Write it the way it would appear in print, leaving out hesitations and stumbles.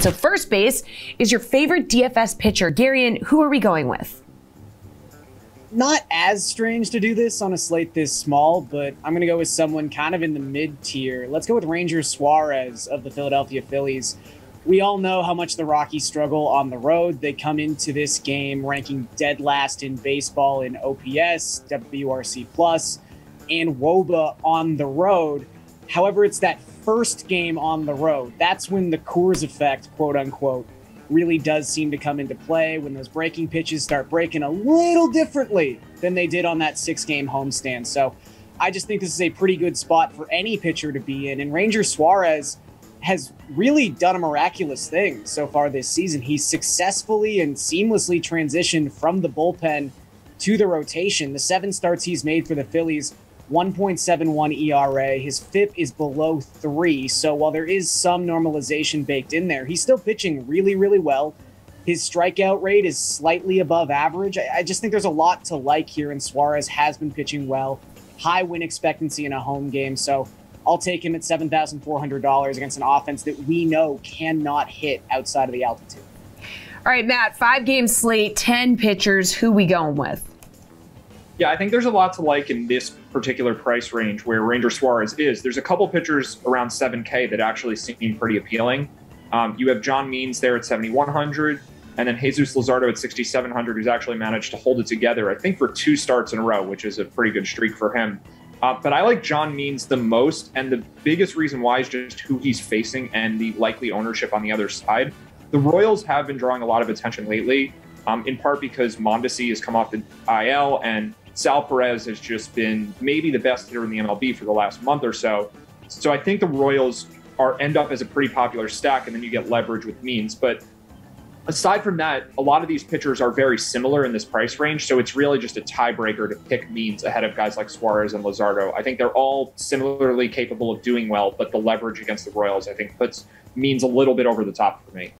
So first base is your favorite DFS pitcher. Garion, who are we going with? Not as strange to do this on a slate this small, but I'm going to go with someone kind of in the mid-tier. Let's go with Ranger Suarez of the Philadelphia Phillies. We all know how much the Rockies struggle on the road. They come into this game ranking dead last in baseball in OPS, WRC+, and WOBA on the road. However, it's that first game on the road. That's when the Coors effect, quote unquote, really does seem to come into play, when those breaking pitches start breaking a little differently than they did on that 6-game homestand. So I just think this is a pretty good spot for any pitcher to be in. And Ranger Suarez has really done a miraculous thing so far this season. He's successfully and seamlessly transitioned from the bullpen to the rotation. The 7 starts he's made for the Phillies, 1.71 ERA. His FIP is below 3. So while there is some normalization baked in there, he's still pitching really, really well. His strikeout rate is slightly above average. I just think there's a lot to like here, and Suarez has been pitching well. High win expectancy in a home game. So I'll take him at $7,400 against an offense that we know cannot hit outside of the altitude. All right, Matt, 5-game slate, 10 pitchers. Who we going with? Yeah, I think there's a lot to like in this particular price range where Ranger Suarez is. There's a couple pitchers around 7K that actually seem pretty appealing. You have John Means there at 7,100, and then Jesus Luzardo at 6,700, who's actually managed to hold it together, I think, for 2 starts in a row, which is a pretty good streak for him. But I like John Means the most, and the biggest reason why is just who he's facing and the likely ownership on the other side. The Royals have been drawing a lot of attention lately, in part because Mondesi has come off the IL, and Sal Perez has just been maybe the best hitter in the MLB for the last month or so. So I think the Royals end up as a pretty popular stack, and then you get leverage with Means. But aside from that, a lot of these pitchers are very similar in this price range, so it's really just a tiebreaker to pick Means ahead of guys like Suarez and Luzardo. I think they're all similarly capable of doing well, but the leverage against the Royals, I think, puts Means a little bit over the top for me.